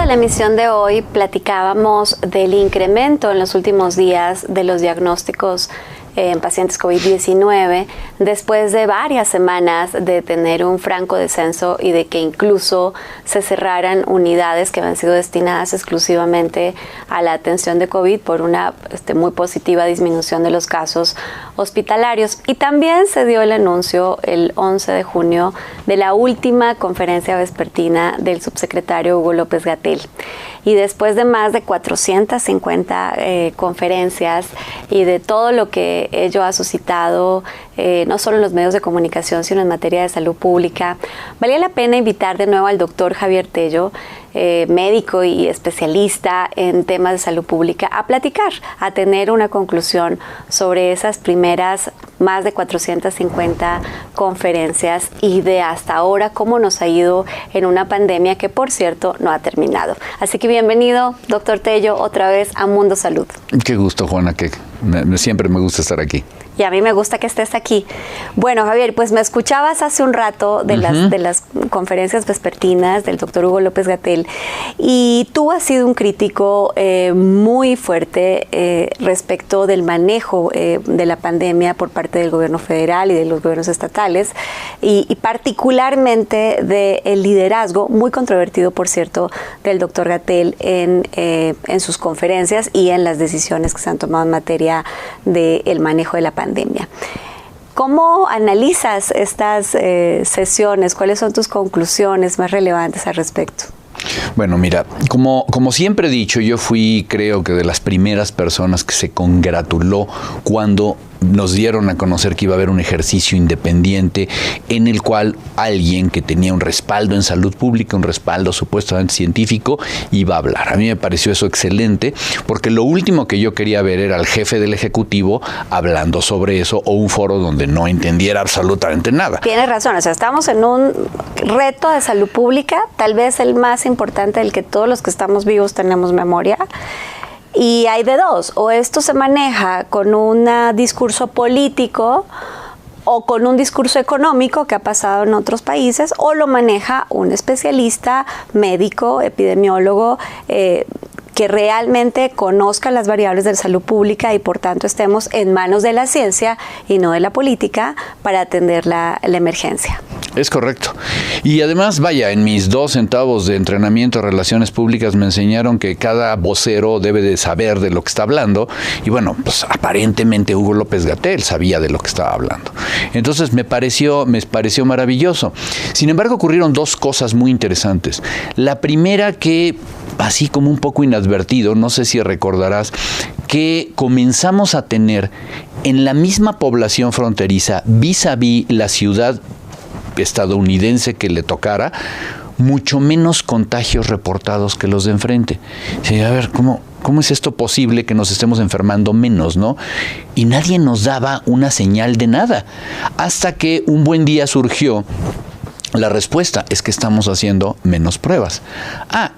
de la emisión de hoy platicábamos del incremento en los últimos días de los diagnósticos en pacientes COVID-19 después de varias semanas de tener un franco descenso y de que incluso se cerraran unidades que habían sido destinadas exclusivamente a la atención de COVID por una muy positiva disminución de los casos hospitalarios. Y también se dio el anuncio el 11 de junio de la última conferencia vespertina del subsecretario Hugo López-Gatell. Y después de más de 450 conferencias y de todo lo que ello ha suscitado, no solo en los medios de comunicación, sino en materia de salud pública, valía la pena invitar de nuevo al doctor Javier Tello, médico y especialista en temas de salud pública, a platicar, a tener una conclusión sobre esas primeras más de 450 conferencias y de hasta ahora cómo nos ha ido en una pandemia que, por cierto, no ha terminado. Así que bienvenido, doctor Tello, otra vez a Mundo Salud. Qué gusto, Juana, que siempre me gusta estar aquí. Y a mí me gusta que estés aquí. Bueno, Javier, pues me escuchabas hace un rato de las conferencias vespertinas del doctor Hugo López-Gatell y tú has sido un crítico muy fuerte respecto del manejo de la pandemia por parte del gobierno federal y de los gobiernos estatales y particularmente del liderazgo, muy controvertido, por cierto, del doctor Gatell en sus conferencias y en las decisiones que se han tomado en materia del manejo de la pandemia. ¿Cómo analizas estas sesiones? ¿Cuáles son tus conclusiones más relevantes al respecto? Bueno, mira, como siempre he dicho, yo fui, creo que de las primeras personas que se congratuló cuando nos dieron a conocer que iba a haber un ejercicio independiente en el cual alguien que tenía un respaldo en salud pública, un respaldo supuestamente científico, iba a hablar. A mí me pareció eso excelente, porque lo último que yo quería ver era al jefe del Ejecutivo hablando sobre eso o un foro donde no entendiera absolutamente nada. Tienes razón, o sea, estamos en un reto de salud pública, tal vez el más importante del que todos los que estamos vivos tenemos memoria. Y hay de dos, o esto se maneja con un discurso político o con un discurso económico que ha pasado en otros países, o lo maneja un especialista, médico, epidemiólogo, que realmente conozca las variables de salud pública y por tanto estemos en manos de la ciencia y no de la política para atender la emergencia. Es correcto. Y además, vaya, en mis 2 centavos de entrenamiento de relaciones públicas me enseñaron que cada vocero debe de saber de lo que está hablando. Y bueno, pues aparentemente Hugo López-Gatell sabía de lo que estaba hablando. Entonces me pareció maravilloso. Sin embargo, ocurrieron 2 cosas muy interesantes. La primera, que así como un poco inadvertido, no sé si recordarás, que comenzamos a tener en la misma población fronteriza, vis-a-vis la ciudad estadounidense que le tocara, mucho menos contagios reportados que los de enfrente. Sí, a ver, ¿cómo es esto posible que nos estemos enfermando menos, no? Y nadie nos daba una señal de nada, hasta que un buen día surgió la respuesta: es que estamos haciendo menos pruebas.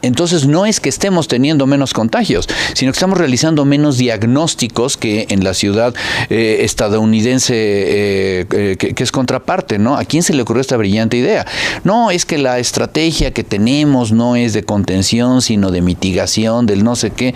Entonces no es que estemos teniendo menos contagios, sino que estamos realizando menos diagnósticos que en la ciudad estadounidense que es contraparte, ¿no? ¿A quién se le ocurrió esta brillante idea? No, es que la estrategia que tenemos no es de contención, sino de mitigación, del no sé qué.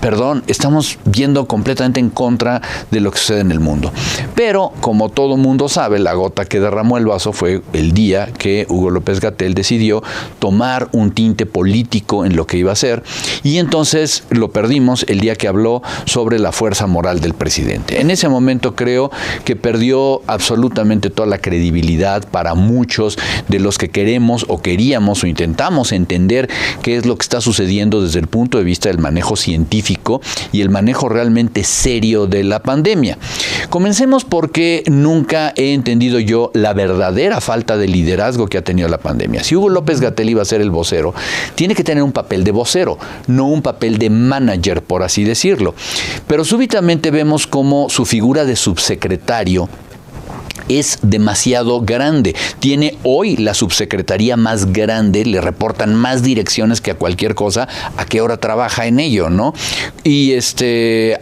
Perdón, estamos yendo completamente en contra de lo que sucede en el mundo. Pero, como todo mundo sabe, la gota que derramó el vaso fue el día que Hugo López-Gatell decidió tomar un tinte político en lo que iba a hacer, y entonces lo perdimos el día que habló sobre la fuerza moral del presidente. En ese momento creo que perdió absolutamente toda la credibilidad para muchos de los que queremos o queríamos o intentamos entender qué es lo que está sucediendo desde el punto de vista del manejo científico y el manejo realmente serio de la pandemia. Comencemos porque nunca he entendido yo la verdadera falta de liderazgo que ha tenido la pandemia. Si Hugo López-Gatell iba a ser el vocero, tiene que tener un papel de vocero, no un papel de manager, por así decirlo. Pero súbitamente vemos cómo su figura de subsecretario es demasiado grande. Tiene hoy la subsecretaría más grande, le reportan más direcciones que a cualquier cosa. ¿A qué hora trabaja en ello, no? Y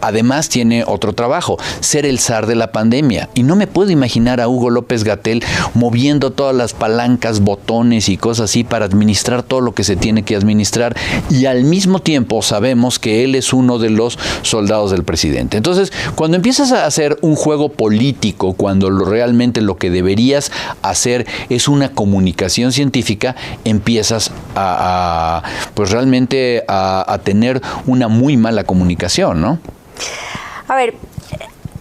además tiene otro trabajo, ser el zar de la pandemia. Y no me puedo imaginar a Hugo López-Gatell moviendo todas las palancas, botones y cosas así para administrar todo lo que se tiene que administrar. Y al mismo tiempo sabemos que él es uno de los soldados del presidente. Entonces, cuando empiezas a hacer un juego político, cuando realmente lo que deberías hacer es una comunicación científica, empiezas pues realmente a tener una muy mala comunicación, ¿no? A ver,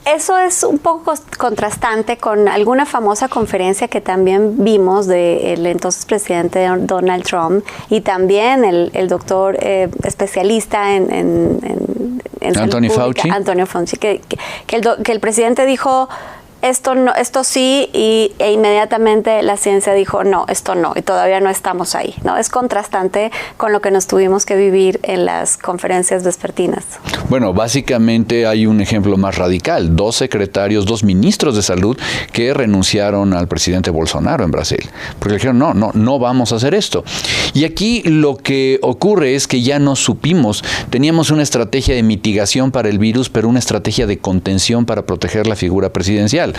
eso es un poco contrastante con alguna famosa conferencia que también vimos del entonces presidente Donald Trump y también el doctor especialista en Anthony Fauci. Antonio Fauci, que el presidente dijo esto no, esto sí, e inmediatamente la ciencia dijo no, esto no, y todavía no estamos ahí, ¿no? Es contrastante con lo que nos tuvimos que vivir en las conferencias vespertinas. Bueno, básicamente hay un ejemplo más radical, 2 ministros de salud que renunciaron al presidente Bolsonaro en Brasil, porque le dijeron no vamos a hacer esto. Y aquí lo que ocurre es que ya no supimos, teníamos una estrategia de mitigación para el virus, pero una estrategia de contención para proteger la figura presidencial.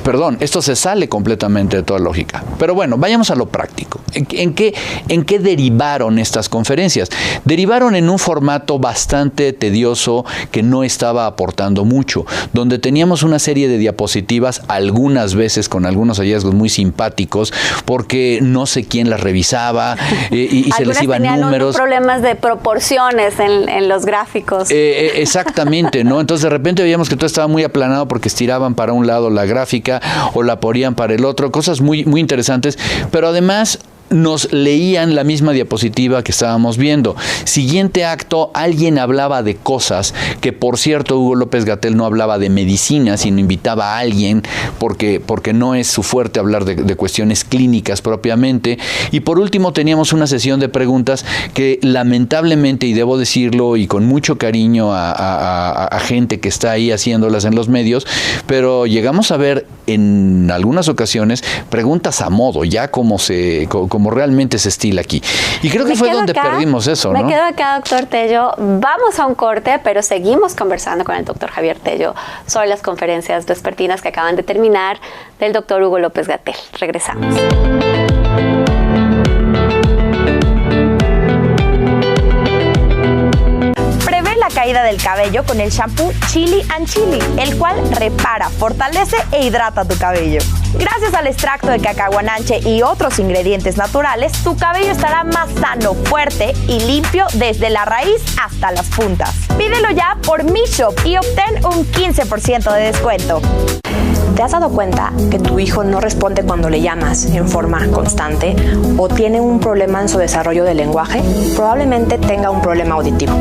Perdón, esto se sale completamente de toda lógica. Pero bueno, vayamos a lo práctico. ¿En qué derivaron estas conferencias? Derivaron en un formato bastante tedioso que no estaba aportando mucho, donde teníamos una serie de diapositivas, algunas veces con algunos hallazgos muy simpáticos, porque no sé quién las revisaba y se les iban números. Problemas de proporciones en los gráficos. Exactamente, ¿no? Entonces de repente veíamos que todo estaba muy aplanado porque estiraban para un lado la gráfica o la ponían para el otro, cosas muy, muy interesantes, pero además nos leían la misma diapositiva que estábamos viendo. Siguiente acto, alguien hablaba de cosas que, por cierto, Hugo López-Gatell no hablaba de medicina, sino invitaba a alguien porque no es su fuerte hablar de cuestiones clínicas propiamente. Y por último teníamos una sesión de preguntas que lamentablemente, y debo decirlo y con mucho cariño a gente que está ahí haciéndolas en los medios, pero llegamos a ver en algunas ocasiones preguntas a modo, ya como realmente se estila aquí. Y creo que fue donde perdimos eso, ¿no? Me quedo acá, doctor Tello. Vamos a un corte, pero seguimos conversando con el doctor Javier Tello sobre las conferencias vespertinas que acaban de terminar del doctor Hugo López-Gatell. Regresamos. La caída del cabello con el shampoo Chili & Chili, el cual repara, fortalece e hidrata tu cabello. Gracias al extracto de cacahuananche y otros ingredientes naturales, tu cabello estará más sano, fuerte y limpio desde la raíz hasta las puntas. Pídelo ya por Mi Shop y obtén un 15% de descuento. ¿Te has dado cuenta que tu hijo no responde cuando le llamas en forma constante o tiene un problema en su desarrollo del lenguaje? Probablemente tenga un problema auditivo.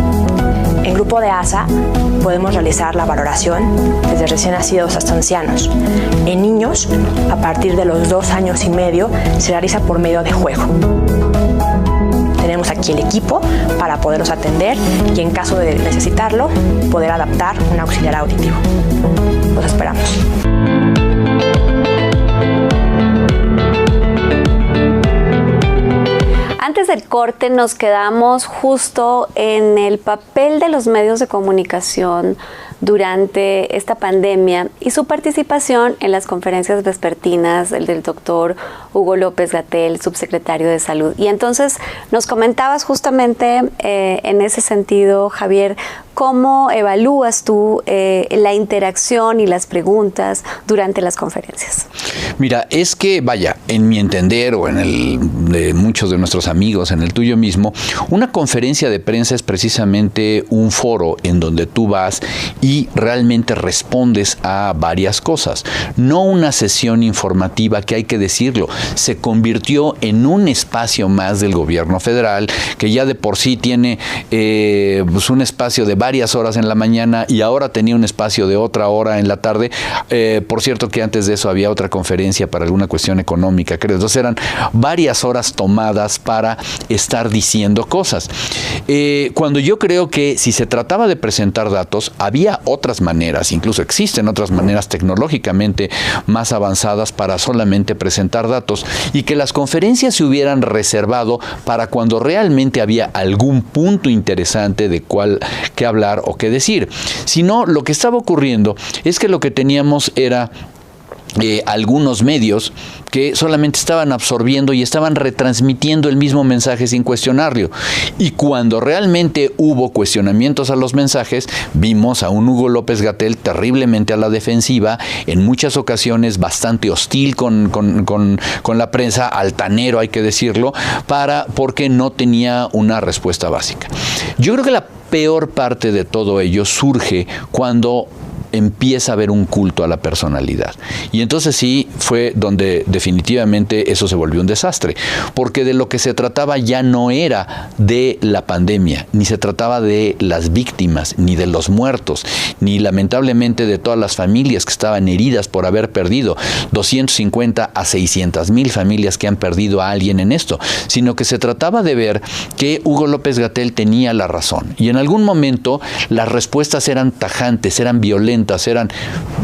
En Grupo de ASA podemos realizar la valoración desde recién nacidos hasta ancianos. En niños, a partir de los 2 años y medio, se realiza por medio de juego. Tenemos aquí el equipo para poderlos atender y en caso de necesitarlo, poder adaptar un auxiliar auditivo. Los esperamos. Antes del corte nos quedamos justo en el papel de los medios de comunicación durante esta pandemia y su participación en las conferencias vespertinas del doctor Hugo López-Gatell, subsecretario de Salud. Y entonces nos comentabas justamente en ese sentido, Javier, ¿cómo evalúas tú la interacción y las preguntas durante las conferencias? Mira, es que, vaya, en mi entender o en el de muchos de nuestros amigos, en el tuyo mismo, una conferencia de prensa es precisamente un foro en donde tú vas y realmente respondes a varias cosas. No una sesión informativa que, hay que decirlo, se convirtió en un espacio más del gobierno federal, que ya de por sí tiene pues un espacio de varias horas en la mañana y ahora tenía un espacio de otra hora en la tarde. Por cierto que antes de eso había otra conferencia para alguna cuestión económica, creo. Entonces eran varias horas tomadas para estar diciendo cosas. Cuando yo creo que si se trataba de presentar datos, había otras maneras, incluso existen otras maneras tecnológicamente más avanzadas para solamente presentar datos, y que las conferencias se hubieran reservado para cuando realmente había algún punto interesante de cuál que hablar o qué decir. Si no, lo que estaba ocurriendo es que lo que teníamos era algunos medios que solamente estaban absorbiendo y estaban retransmitiendo el mismo mensaje sin cuestionarlo. Y cuando realmente hubo cuestionamientos a los mensajes, vimos a un Hugo López-Gatell terriblemente a la defensiva, en muchas ocasiones bastante hostil con la prensa, altanero hay que decirlo, porque no tenía una respuesta básica. Yo creo que la peor parte de todo ello surge cuando empieza a haber un culto a la personalidad. Y entonces sí fue donde definitivamente eso se volvió un desastre, porque de lo que se trataba ya no era de la pandemia, ni se trataba de las víctimas, ni de los muertos, ni lamentablemente de todas las familias que estaban heridas por haber perdido 250 a 600,000 familias que han perdido a alguien en esto, sino que se trataba de ver que Hugo López-Gatell tenía la razón. Y en algún momento las respuestas eran tajantes, eran violentas, eran,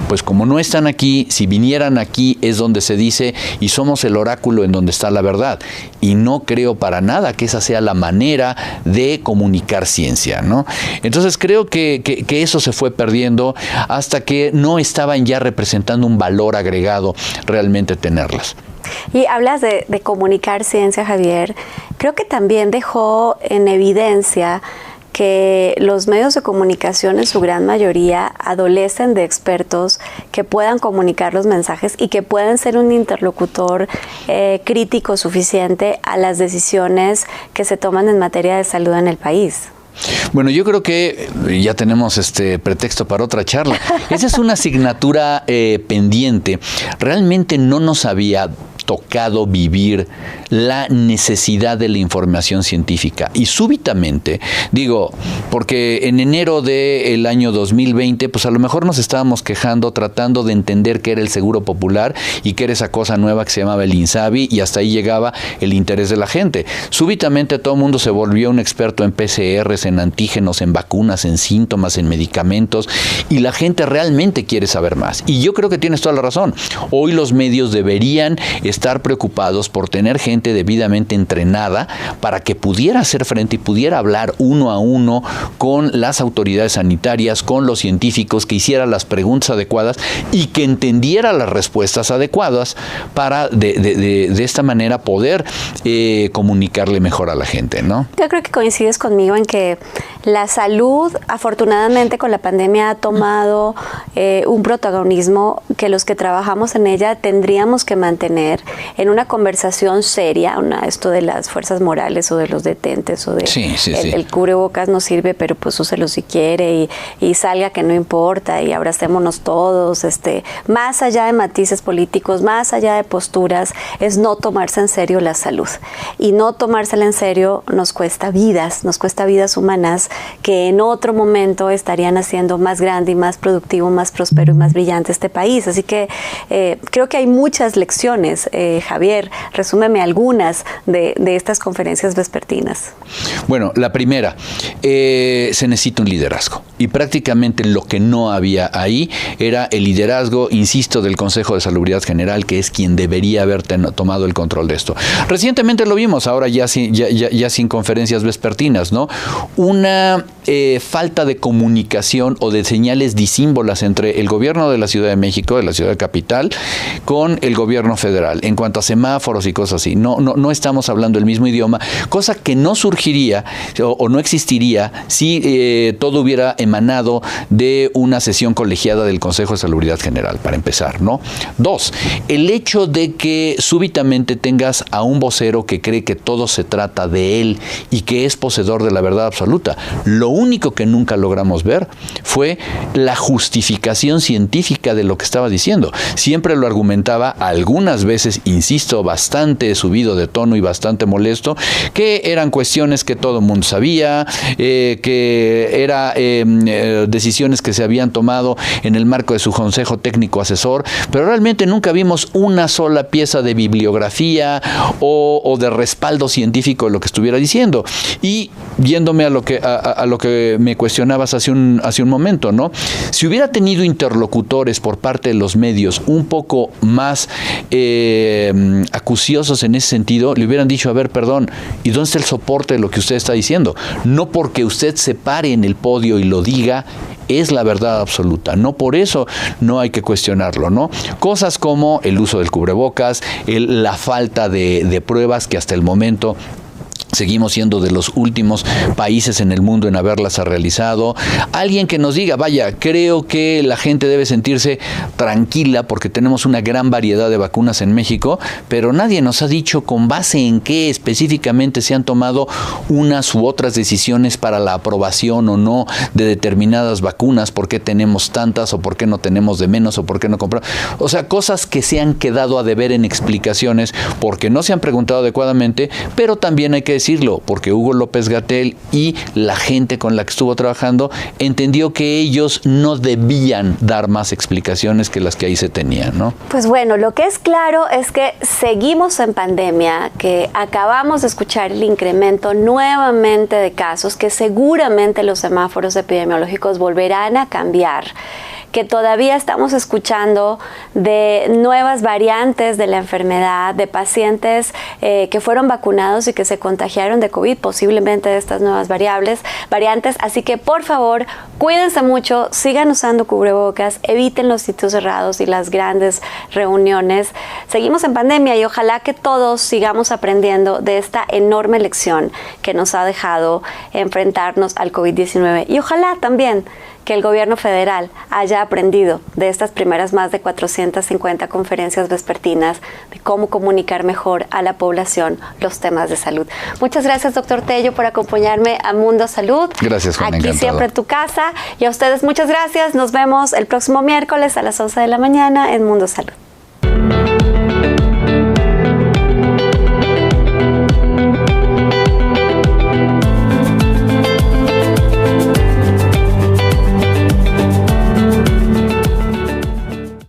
pues como no están aquí, si vinieran aquí es donde se dice y somos el oráculo en donde está la verdad. Y no creo para nada que esa sea la manera de comunicar ciencia, ¿no? Entonces creo que eso se fue perdiendo hasta que no estaban ya representando un valor agregado realmente tenerlas. Y hablas de comunicar ciencia, Javier. Creo que también dejó en evidencia que los medios de comunicación en su gran mayoría adolecen de expertos que puedan comunicar los mensajes y que puedan ser un interlocutor crítico suficiente a las decisiones que se toman en materia de salud en el país. Bueno, yo creo que ya tenemos pretexto para otra charla. Esa es una asignatura pendiente. Realmente no nos había tocado vivir la necesidad de la información científica. Y súbitamente, digo, porque en enero del año 2020, pues a lo mejor nos estábamos quejando, tratando de entender qué era el Seguro Popular y qué era esa cosa nueva que se llamaba el INSABI, y hasta ahí llegaba el interés de la gente. Súbitamente todo el mundo se volvió un experto en PCRs, en antígenos, en vacunas, en síntomas, en medicamentos, y la gente realmente quiere saber más. Y yo creo que tienes toda la razón. Hoy los medios deberían estar preocupados por tener gente debidamente entrenada para que pudiera hacer frente y pudiera hablar uno a uno con las autoridades sanitarias, con los científicos, que hiciera las preguntas adecuadas y que entendiera las respuestas adecuadas para de esta manera poder comunicarle mejor a la gente, ¿no? Yo creo que coincides conmigo en que la salud, afortunadamente, con la pandemia ha tomado un protagonismo que los que trabajamos en ella tendríamos que mantener en una conversación seria, esto de las fuerzas morales o de los detentes o de el cubrebocas no sirve, pero pues úselo si quiere y salga que no importa y abracémonos todos, más allá de matices políticos, más allá de posturas, es no tomarse en serio la salud. Y no tomársela en serio nos cuesta vidas humanas que en otro momento estarían haciendo más grande y más productivo, más próspero y más brillante este país. Así que creo que hay muchas lecciones. Javier, resúmeme algunas de estas conferencias vespertinas. Bueno, la primera, se necesita un liderazgo. Y prácticamente lo que no había ahí era el liderazgo, insisto, del Consejo de Salubridad General, que es quien debería haber tomado el control de esto. Recientemente lo vimos, ahora ya sin conferencias vespertinas, ¿no? Una falta de comunicación o de señales disímbolas entre el gobierno de la Ciudad de México, de la ciudad capital, con el gobierno federal, en cuanto a semáforos y cosas así. No estamos hablando el mismo idioma, cosa que no surgiría o no existiría si todo hubiera emanado de una sesión colegiada del Consejo de Salubridad General, para empezar, ¿no? 2, el hecho de que súbitamente tengas a un vocero que cree que todo se trata de él y que es poseedor de la verdad absoluta. Lo único que nunca logramos ver fue la justificación científica de lo que estaba diciendo. Siempre lo argumentaba, algunas veces, insisto, bastante subido de tono y bastante molesto, que eran cuestiones que todo el mundo sabía, que eran decisiones que se habían tomado en el marco de su consejo técnico asesor, pero realmente nunca vimos una sola pieza de bibliografía o de respaldo científico de lo que estuviera diciendo. Y yéndome a lo que me cuestionabas hace un momento, ¿no? Si hubiera tenido interlocutores por parte de los medios un poco más acuciosos en ese sentido, le hubieran dicho, a ver, perdón, ¿y dónde está el soporte de lo que usted está diciendo? No porque usted se pare en el podio y lo diga, es la verdad absoluta. No por eso no hay que cuestionarlo, ¿no? Cosas como el uso del cubrebocas, la falta de pruebas, que hasta el momento seguimos siendo de los últimos países en el mundo en haberlas realizado. Alguien que nos diga, vaya, creo que la gente debe sentirse tranquila porque tenemos una gran variedad de vacunas en México, pero nadie nos ha dicho con base en qué específicamente se han tomado unas u otras decisiones para la aprobación o no de determinadas vacunas, por qué tenemos tantas o por qué no tenemos de menos o por qué no compramos. O sea, cosas que se han quedado a deber en explicaciones porque no se han preguntado adecuadamente, pero también hay que decirlo, porque Hugo López-Gatell y la gente con la que estuvo trabajando entendió que ellos no debían dar más explicaciones que las que ahí se tenían, ¿no? Pues bueno, lo que es claro es que seguimos en pandemia, que acabamos de escuchar el incremento nuevamente de casos, que seguramente los semáforos epidemiológicos volverán a cambiar, que todavía estamos escuchando de nuevas variantes de la enfermedad, de pacientes que fueron vacunados y que se contagiaron de COVID, posiblemente de estas nuevas variantes. Así que, por favor, cuídense mucho, sigan usando cubrebocas, eviten los sitios cerrados y las grandes reuniones. Seguimos en pandemia y ojalá que todos sigamos aprendiendo de esta enorme lección que nos ha dejado enfrentarnos al COVID-19. Y ojalá también que el gobierno federal haya aprendido de estas primeras más de 450 conferencias vespertinas de cómo comunicar mejor a la población los temas de salud. Muchas gracias, doctor Tello, por acompañarme a Mundo Salud. Gracias, Juan. Aquí siempre en tu casa. Y a ustedes muchas gracias. Nos vemos el próximo miércoles a las 11 de la mañana en Mundo Salud.